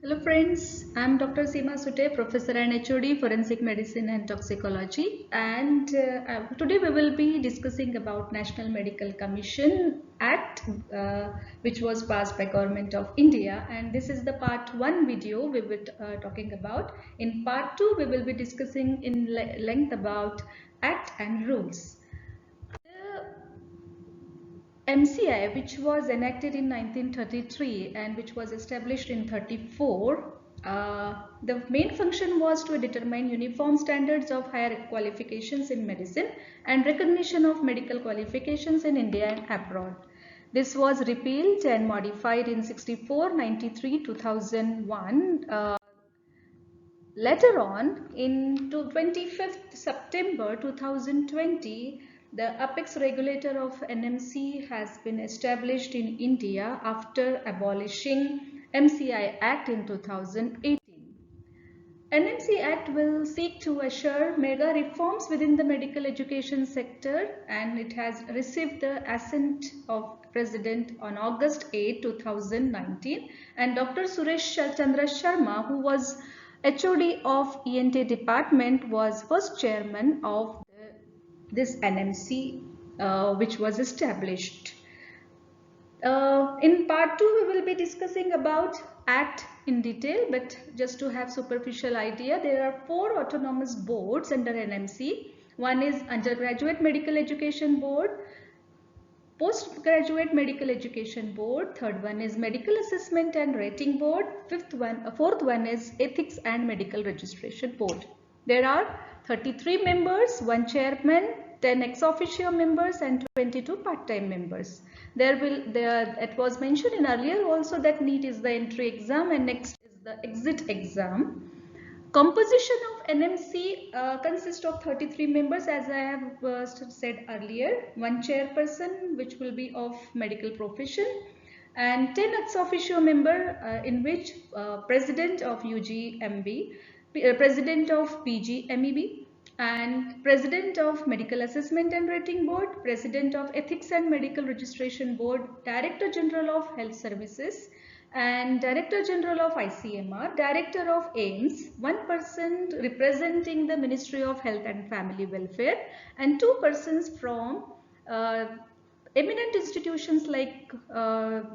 Hello friends, I'm Dr. Seema Sute, Professor and HOD Forensic Medicine and Toxicology, and today we will be discussing about National Medical Commission Act which was passed by Government of India, and this is the part 1 video we will talking about. In part 2 we will be discussing in length about Act and rules. MCI, which was enacted in 1933 and which was established in 34, the main function was to determine uniform standards of higher qualifications in medicine and recognition of medical qualifications in India and abroad. This was repealed and modified in 64, 93, 2001. Later on, in 25th September 2020, the apex regulator of NMC has been established in India after abolishing MCI Act in 2018. NMC Act will seek to assure mega reforms within the medical education sector, and it has received the assent of President on August 8, 2019, and Dr. Suresh Chandra Sharma, who was HOD of ENT department, was first chairman of this NMC which was established. In part 2 we will be discussing about Act in detail, but just to have superficial idea, there are 4 autonomous boards under NMC. One is Undergraduate Medical Education Board, Postgraduate Medical Education Board, third one is Medical Assessment and Rating Board, fourth one is Ethics and Medical Registration Board. There are 33 members, 1 chairman, 10 ex officio members and 22 part-time members. It was mentioned in earlier also that NEET is the entry exam and next is the exit exam. Composition of NMC consists of 33 members, as I have said earlier, 1 chairperson which will be of medical profession, and 10 ex officio member in which President of UGMB, President of PGMEB, and President of Medical Assessment and Rating Board, President of Ethics and Medical Registration Board, Director General of Health Services, and Director General of ICMR, Director of AIIMS, 1 person representing the Ministry of Health and Family Welfare, and 2 persons from eminent institutions like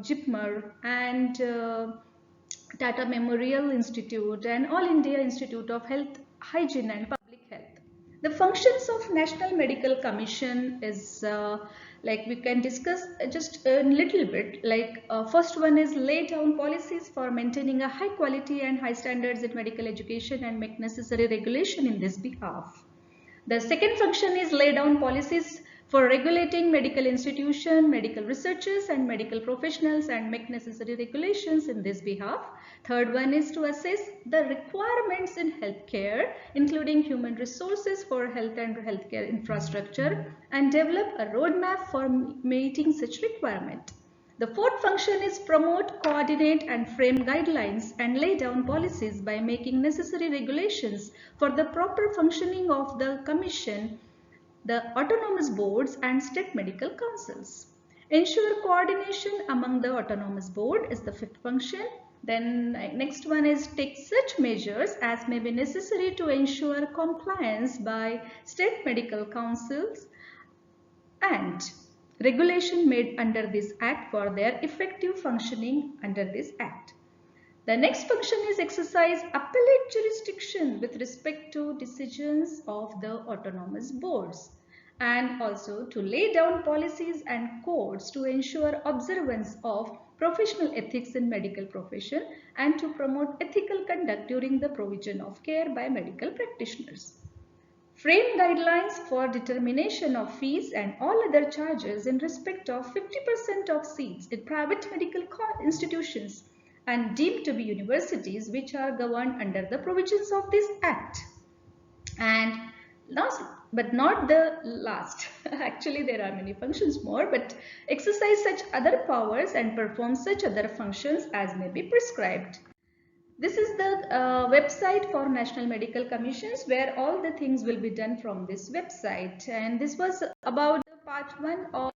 JIPMER and Tata Memorial Institute and All India Institute of Health, Hygiene and Public Health. The functions of National Medical Commission is like we can discuss just a little bit. Like first one is lay down policies for maintaining a high quality and high standards in medical education and make necessary regulation in this behalf. The second function is lay down policies for regulating medical institution, medical researchers and medical professionals and make necessary regulations in this behalf. Third one is to assess the requirements in healthcare, including human resources for health and healthcare infrastructure, and develop a roadmap for meeting such requirement. The fourth function is promote, coordinate and frame guidelines and lay down policies by making necessary regulations for the proper functioning of the Commission, the autonomous boards and state medical councils. Ensure coordination among the autonomous board is the fifth function. Then next one is take such measures as may be necessary to ensure compliance by state medical councils and regulation made under this act for their effective functioning under this act. The next function is exercise appellate jurisdiction with respect to decisions of the autonomous boards, and also to lay down policies and codes to ensure observance of professional ethics in medical profession and to promote ethical conduct during the provision of care by medical practitioners. Frame guidelines for determination of fees and all other charges in respect of 50% of seats in private medical institutions and deemed to be universities which are governed under the provisions of this act. And last but not the last, actually there are many functions more, but exercise such other powers and perform such other functions as may be prescribed. This is the website for National Medical Commissions where all the things will be done from this website, and this was about the part 1 of